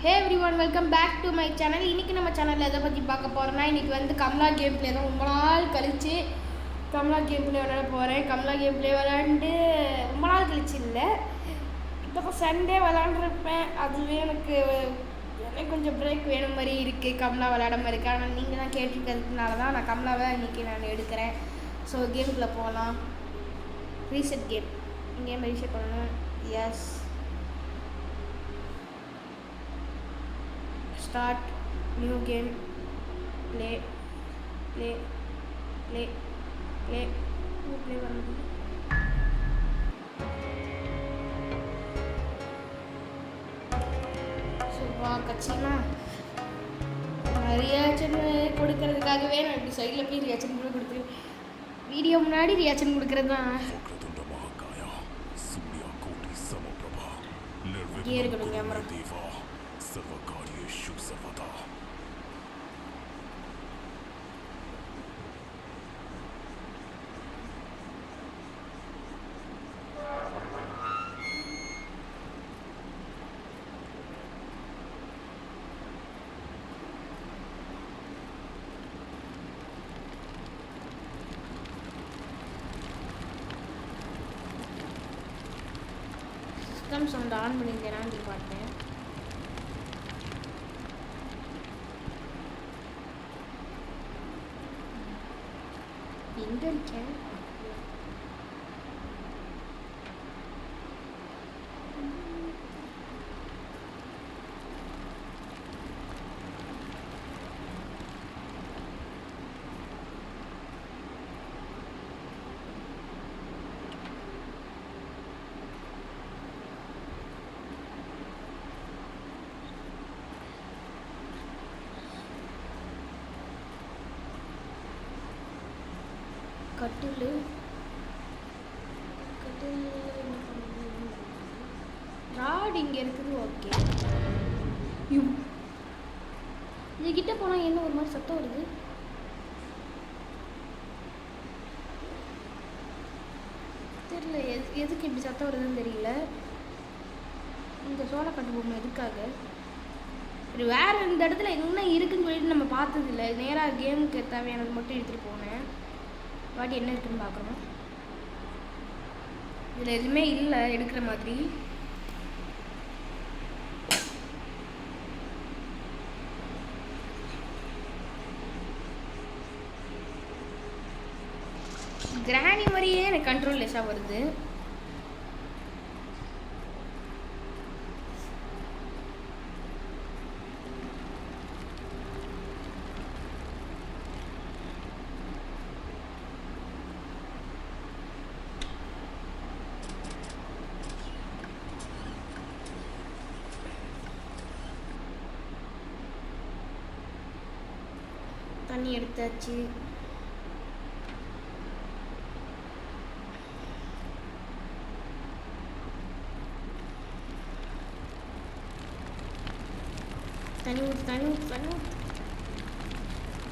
Hey everyone, welcome back to my channel. இன்றைக்கி நம்ம சேனலில் எதை பற்றி பார்க்க போகிறோன்னா, இன்றைக்கி வந்து கமலா கேம் பிளே தான். ரொம்ப நாள் கழித்து கமலா கேம் பிளே விளையாட போகிறேன். கமலா கேம் பிளே விளையாண்டு ரொம்ப நாள் கழிச்சு இல்லை, இப்போ சண்டே விளையாண்டுருப்பேன். அதுவே எனக்கு கொஞ்சம் பிரேக் வேணும் மாதிரி இருக்குது. கமலா விளையாட மாதிரி இருக்குது. ஆனால் நீங்கள் தான் கேட்டிருக்கிறதுனால தான் நான் கமலாவை இன்றைக்கி நான் எடுக்கிறேன். ஸோ கேமுக்குள்ளே போகலாம். Reset game. கேம் ரீசெட் பண்ணணும். Yes, start new game, play வருது. சும்மா கட்சினா ரியாக்ஷன் கொடுக்கறதுக்காகவே நான் இப்படி சைடில் போய் ரியாக்ஷன் கூட கொடுத்து வீடியோ முன்னாடி ரியாக்ஷன் கொடுக்கறது தான். இங்கே இருக்கணும் கேமரா. சிஸ்டம் சவுண்ட் ஆன் பண்ணியிருந்தேனான்னு பார்த்தேன். எங்கே இருக்கேன்? கட்டில் ராட் இங்கே இருக்குது. ஓகே, இதுகிட்ட போனால் என்ன ஒரு மாதிரி சத்தம் வருது. தெரியல எதுக்கு இப்படி சத்தம் வருதுன்னு தெரியல. இந்த சோளக்கட்டு பொம்மை எதுக்காக? வேறு இந்த இடத்துல என்ன இருக்குன்னு சொல்லிட்டு நம்ம பார்த்ததில்ல. நேராக கேமுக்கு தேவையானது மட்டும் எடுத்துகிட்டு போனேன். வாட்டி என்ன இருக்குன்னு பார்க்குறோம். இதில் எதுவுமே இல்லை எடுக்கிற மாதிரி. கிராணி மாதிரியே எனக்கு கண்ட்ரோல் லெஸ்ஸாக வருது. தண்ணி எடுத்தாச்சு.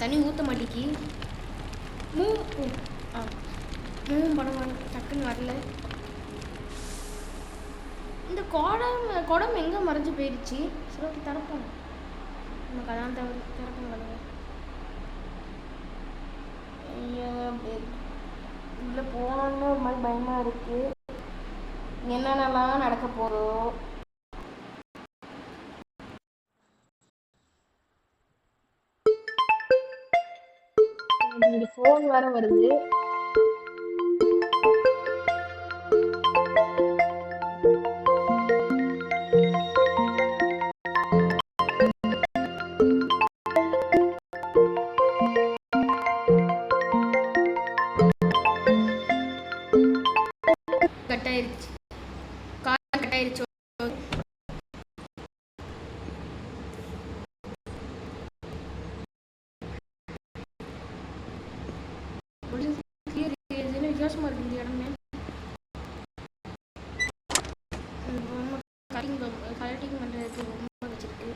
தண்ணி ஊற்ற மாட்டேங்கி. மூவும் படம் டக்குன்னு வரல. இந்த குடம் எங்கே மறைஞ்சு போயிடுச்சு? சிலருக்கு திறப்போம். நமக்கு அதான் திறப்போம் கலங்க. உள்ளே போனோன்னு ஒரு மாதிரி பயமாக இருக்குது. என்னென்னலாம் நடக்க போகிறோம். இங்கே ஃபோன் வேற வருது. கட்டாயிருச்சு. வித்தியாசமாக இருக்கு இந்த இடமே. கலெக்டிங் பண்ணுறதுக்கு ரொம்ப வச்சிருக்கு.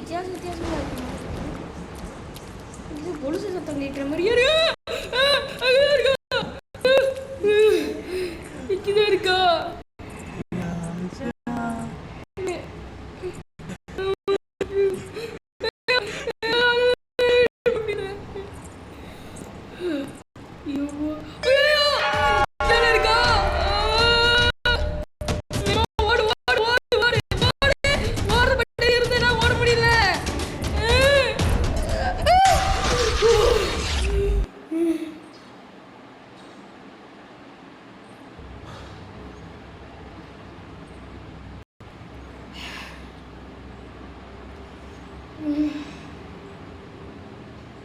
வித்தியாசமாக இருக்கு. இது கொலுசு சத்தம் கேட்குற மாதிரியே இருக்கா.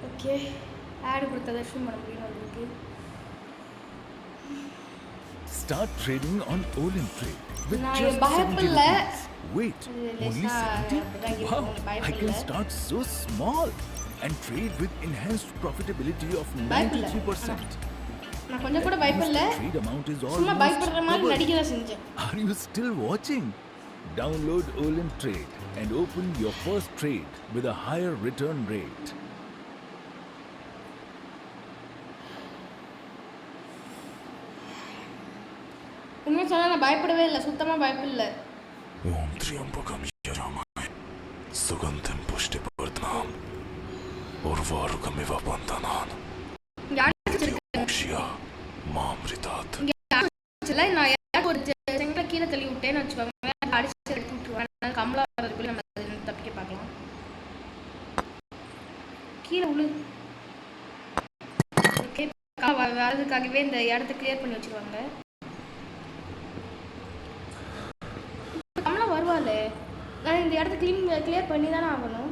ஓகே ஆட் கொடுத்ததை ஷூ பண்ண முடியும் உங்களுக்கு. Start trading on Olin Trade with நான் just 70 பயப்படல. rupees. Wait, only 70? Wow, I can start so small and trade with enhanced profitability of 93%. நான் கொஞ்சம் கூட பயப்படல. Trade amount is சும்மா almost பயப்படுற மாதிரி double. நடிக்க தான் செஞ்சேன். Are you still watching? Download Olin Trade and open your first trade with a higher return rate. உண்மையை சொன்னால் நான் பயப்படவே இல்லை, சுத்தமாக பயப்படல. ஓம் திரியம்பகம் யஜாமஹே சுகந்தம் புஷ்டிவர்தனம் உர்வாருகமிவ பந்தனான் மோக்ஷியா மாம்ரிதாத். நான் யாராவது ஒரு செங்கலை கீழே தள்ளி விட்டேன்னு வச்சுக்கோங்க, அடிச்சு எடுத்து விட்டுருவேன். கமலா வரதுக்குள்ளே நம்ம தப்பிக்க பார்க்கலாம். கீழே உழு. ஓகே, வரதுக்காகவே இந்த இடத்த கிளியர் பண்ணி வச்சுருவாங்க. கமலா வருவாள், நான் இந்த இடத்த கிளியர் பண்ணி தானே ஆகணும்.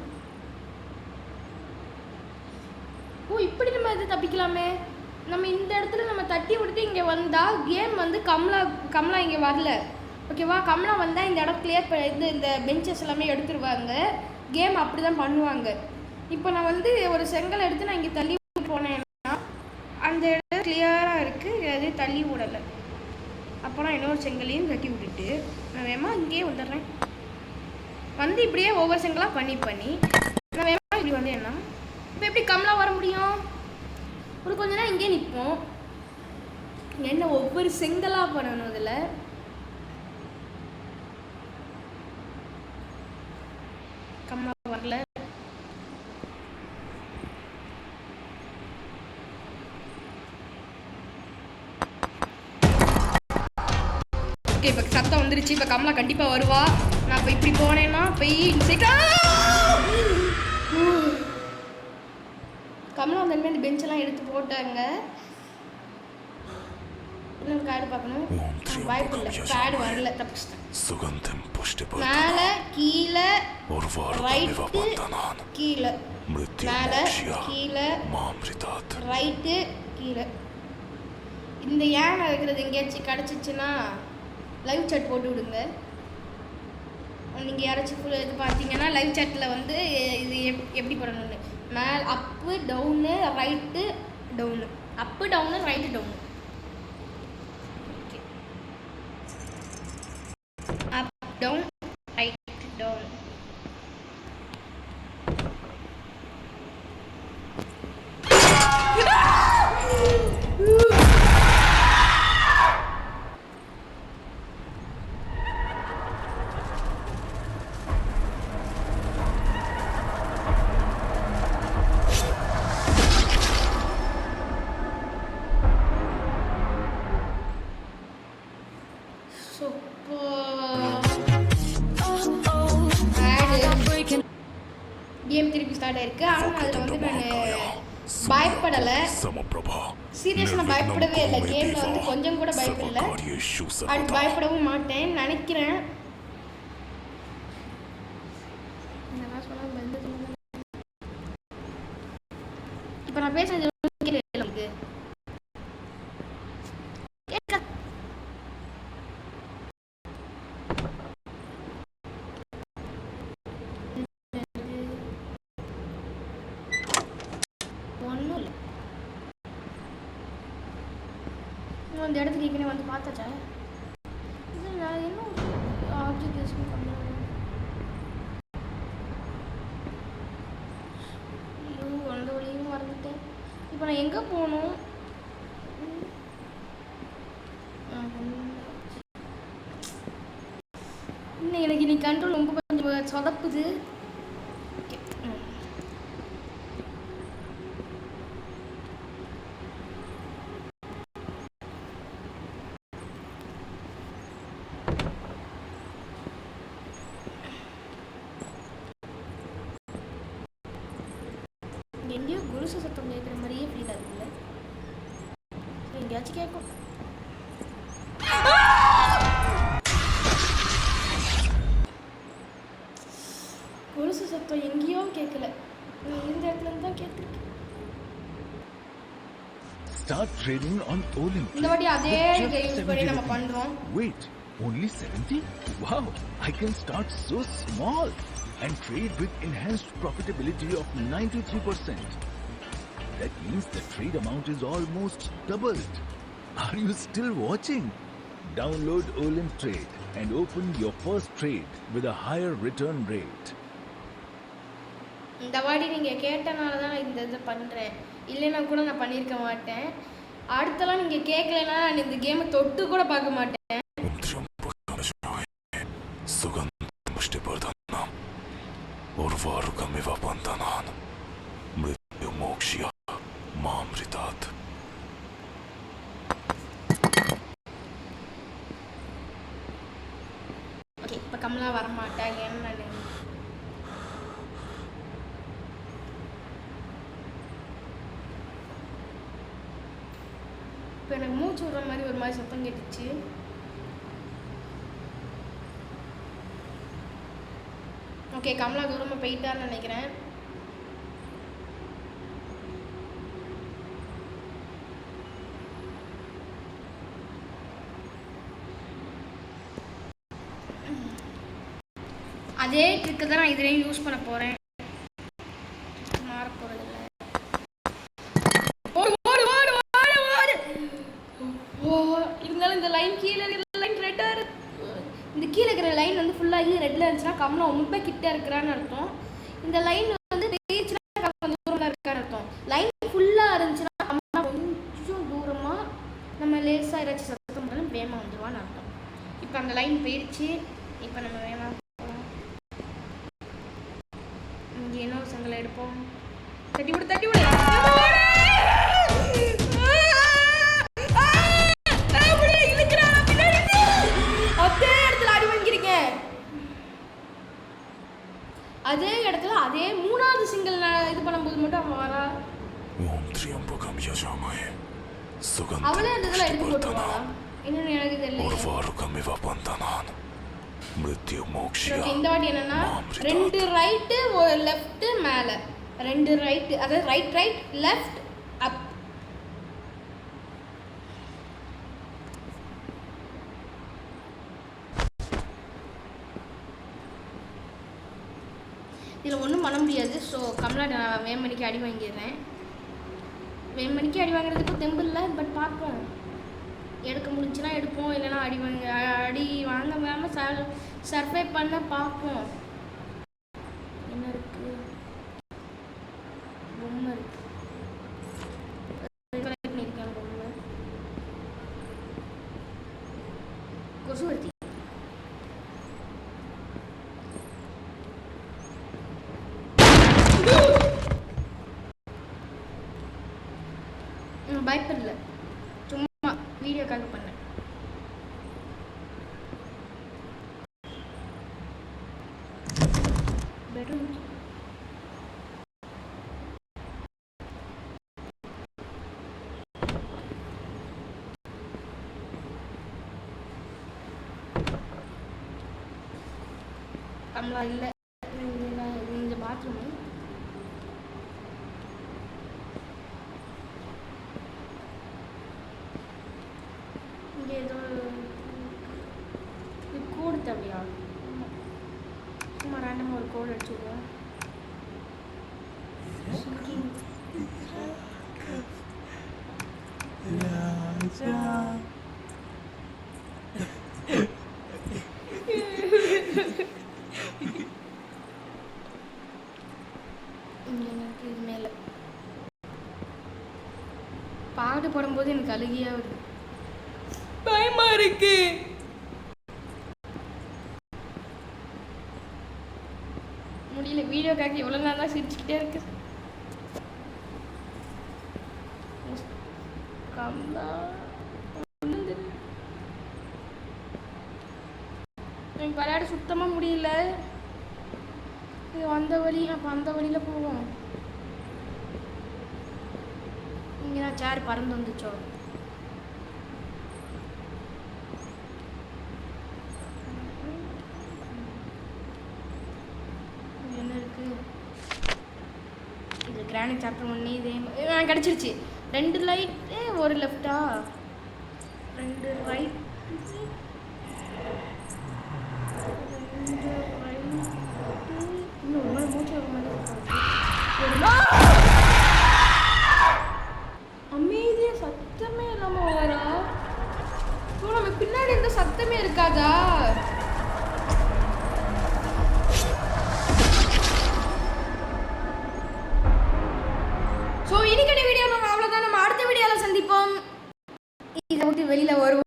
ஓ, இப்படி நம்ம இது தப்பிக்கலாமே. நம்ம இந்த இடத்துல நம்ம தட்டி விட்டுட்டு இங்கே வந்தால் கேம் வந்து கமலா இங்கே வரல. ஓகேவா, கமலா வந்தால் இந்த இடம் கிளியர் பண்ணி இந்த பெஞ்சஸ் எல்லாமே எடுத்துருவாங்க. கேம் அப்படி தான் பண்ணுவாங்க. இப்போ நான் வந்து ஒரு செங்கல் எடுத்து நான் இங்கே தள்ளி போனேன்னா அந்த இடம் கிளியராக இருக்குது, அது தள்ளி விடலை. அப்போ நான் இன்னொரு செங்கலையும் தட்டி விட்டுட்டு நான் வேகமா இங்கேயே வந்துடுறேன். வந்து இப்படியே ஒவ்வொரு செங்கலாக பண்ணி நான் வேகமா இப்படி வந்து என்ன இப்போ எப்படி கமலா வர முடியும்? ஒரு கொஞ்ச நேரம் இங்கே நிற்போம். என்ன ஒவ்வொரு செங்கலாக பண்ணணும். இதில் கமலா வரல. ஓகே, இப்போ சத்தம் வந்துருச்சு. இப்போ கமலா கண்டிப்பாக வருவா. நான் இப்போ இப்படி போனேன்னா கமலா அந்த மாதிரி பெஞ்செல்லாம் எடுத்து போட்டாங்க. இன்னும் கார்டு பார்க்கணும். வாய்ப்பு இல்லை, கார்டு வரல, தப்பிச்சிட்டேன். சுகந்தம் புஷ்டிவர்தனம் மேலே கீழே உர்வாருகமிவ ரைட்டு பந்தனான் கீழே மிருத்யு மேலே மோக்ஷியா கீழே மாம்ரிதாத். ரைட்டு கீழே. இந்த ஏன் இருக்கிறது எங்கேயாச்சும் கிடச்சிச்சின்னா லைவ் சாட் போட்டு விடுங்க. நீங்கள் யாராச்சும் ஃபுல் இது பார்த்தீங்கன்னா லைவ் சாட்டில் வந்து இது எப்படி பண்ணணும்னு மேலே up down right down, up down right down. Okay, up down right down. Game திருப்பி ஸ்டார்ட் ஆயிருக்கு. ஆனால் அதில் வந்து நான் பயப்படலை. சீரியஸாக நான் பயப்படவே இல்லை. கேமில் வந்து கொஞ்சம் கூட பயப்படலை. அது பயப்படவும் மாட்டேன் நினைக்கிறேன். இப்போ நான் பேசுறது ஒன்றும் இல்லை. அந்த இடத்துக்கு ஏற்கனவே வந்து பார்த்தாச்சா? இது நான் என்ன ஆப்ஜெக்ட் யூஸ் பண்ண நான் எங்கே போகணும்? இன்னும் எனக்கு இன்னைக்கு கண்ட்ரோல் ரொம்ப கொஞ்சம் சொதப்புது. ஓகே, எங்கேயோ குருசு சத்தம் கேட்குற மாதிரியே ஃபீல் ஆகுதுல்ல. எங்கேயாச்சும் கேட்கும். குருசு சத்தம் எங்கேயோ கேட்கல, இந்த இடத்துல இருந்து தான் கேட்குறேன். Start trading on Olim. இந்த வாட்டி அதே With just யூஸ் பண்ணி 70 நம்ம rupees. பண்ணுறோம். Wait, only 70? Wow, I can start so small and trade with enhanced profitability of 93%. That means the trade amount is almost doubled. Are you still watching? Download Olim Trade and open your first trade with a higher return rate. இந்த வாட்டி நீங்கள் கேட்டனால தான் நான் இந்த இதை பண்ணுறேன். இல்லைன்னா கூட நான் பண்ணியிருக்க மாட்டேன். அடுத்தலாம் நீங்கள் கேட்கலன்னா நான் இந்த கேமை தொட்டு கூட பார்க்க மாட்டேன். सुगंध पुष्टि प्रदानम और वारुकमिव बंधनान मृत्यु मोक्ष्य मामृतात्. ஓகே, இப்போ கமலா வரமாட்டேன். ஏன்னா இப்போ எனக்கு மூச்சு விடுற மாதிரி ஒரு மாதிரி சத்தம் கேட்டுச்சு. ஓகே, கமலா தூரமாக போயிட்டான்னு நினைக்கிறேன். அதே ட்ரிக்கு தான் நான் இதுலேயும் யூஸ் பண்ண போகிறேன். மாற போகிறதில்ல. இருந்தாலும் இந்த லைன் கீழே இருக்கிற லைன் ரெட்டாக இருக்கு. இந்த கீழே இருக்கிற லைன் வந்து ஃபுல்லாகி ரெட்டில் இருந்துச்சுன்னா கமலா ரொம்ப கிட்ட இருக்கிறான்னு அர்த்தம். இந்த லைன் வந்து ரீச்னா கொஞ்சம் தூரமாக இருக்கான்னு அர்த்தம். லைன் ஃபுல்லாக இருந்துச்சுன்னா கமலா கொஞ்சம் தூரமாக நம்ம லேசாக ஏதாச்சும் சத்தம் பண்ணாலும் வேகமாக வந்துடுவான்னு அர்த்தம். இப்போ அந்த லைன் போயிடுச்சு. இப்போ நம்ம வேகமாக போகலாம். இங்கே என்ன சங்கலை எடுப்போம். தட்டி விடு, தட்டி விடு. அதே இடத்துல அதே மூணாவது சிங்கிள் இது பண்ணும்போது மட்டும் அவன் வரா. ओम त्र्यंबकम यजामहे அவளே அந்த सुगंध இதெல்லாம் पुष्टि எடுத்து போட்டுருவாளா? प्रदानम இன்னும் எனக்கு और தெரியல. वारुकमिव बंधनान मृत्यु मोक्ष्य. ஓகே, இந்த வாட்டி என்னன்னா 2 ரைட்டு ஒரு லெஃப்ட் மேலே, 2 ரைட்டு, அதாவது ரைட் ரைட் லெஃப்ட் அப். இதில் ஒன்றும் பண்ண முடியாது. ஸோ கமலா நான் வேமணிக்கு அடி வாங்கிடுறேன். வேமணிக்கு அடி வாங்குறதுக்கு தெம்பு இல்லை, பட் பார்ப்போம். எடுக்க முடிஞ்சுன்னா எடுப்போம், இல்லைன்னா அடி வாங்காமல் சர்வை பண்ண பார்ப்போம். என்ன இருக்கு? பொம்மை இருக்கு. பண்ணியிருக்கேன் பொம்மை. கொசுவர்த்தி. பயப்படல, சும்மா வீடியோக்காக பண்ணேன். பெட்ரூம் கமலா இல்லை. இந்த பாத்ரூமு இங்கே ஏதோ இது கோடு தேவையா? சும்மா ரேண்டமாக ஒரு கோடு அடிச்சுடுவோம். இங்கே எனக்கு இது மேலே அழுகியா வருது, பயமா இருக்கு. முடியல, வீடியோக்காக எவ்வளோ நேரம் தான் சிரிச்சுக்கிட்டே இருக்கு. கம்லா எனக்கு விளையாட சுத்தமாக முடியல. இது வந்த வழி, அப்போ அந்த வழியில் போவோம். இங்கே தான் சேர் பறந்து வந்துச்சோ. என்ன இருக்கு இது? கிரானைட் சாப்டர் 1 இதே கிடச்சிருச்சு. 2 லைட்டு 1 லெஃப்டா, 2 ரைட், 2 ரைட். இன்னும் ஒரு மாதிரி மூச்சு வர மாதிரி அமைதியா சத்தமே இல்லாம வரா. நம்ம பின்னாடி இருந்த சத்தமே இருக்காதா? ஸோ இன்னைக்கு வீடியோ நம்ம அவ்வளோதான். நம்ம அடுத்த வீடியோவில் சந்திப்போம். இதை விட்டு வெளியில் வருவோம்.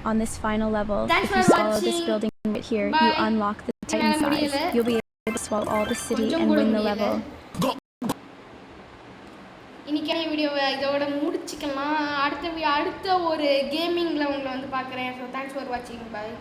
On this final level, Thanks if you for swallow this watching. building right here, Bye. you unlock the Titan size. முடியல. You'll be able to swallow all the city கொஞ்சம் and கூட win the முடியல. level. இன்னைக்கான வீடியோவை இதோட முடிச்சுக்கலாம். அடுத்த ஒரு கேமிங்கில் உங்களை வந்து பார்க்குறேன். ஸோ தேங்க்ஸ் ஃபார் வாட்சிங். பாய்.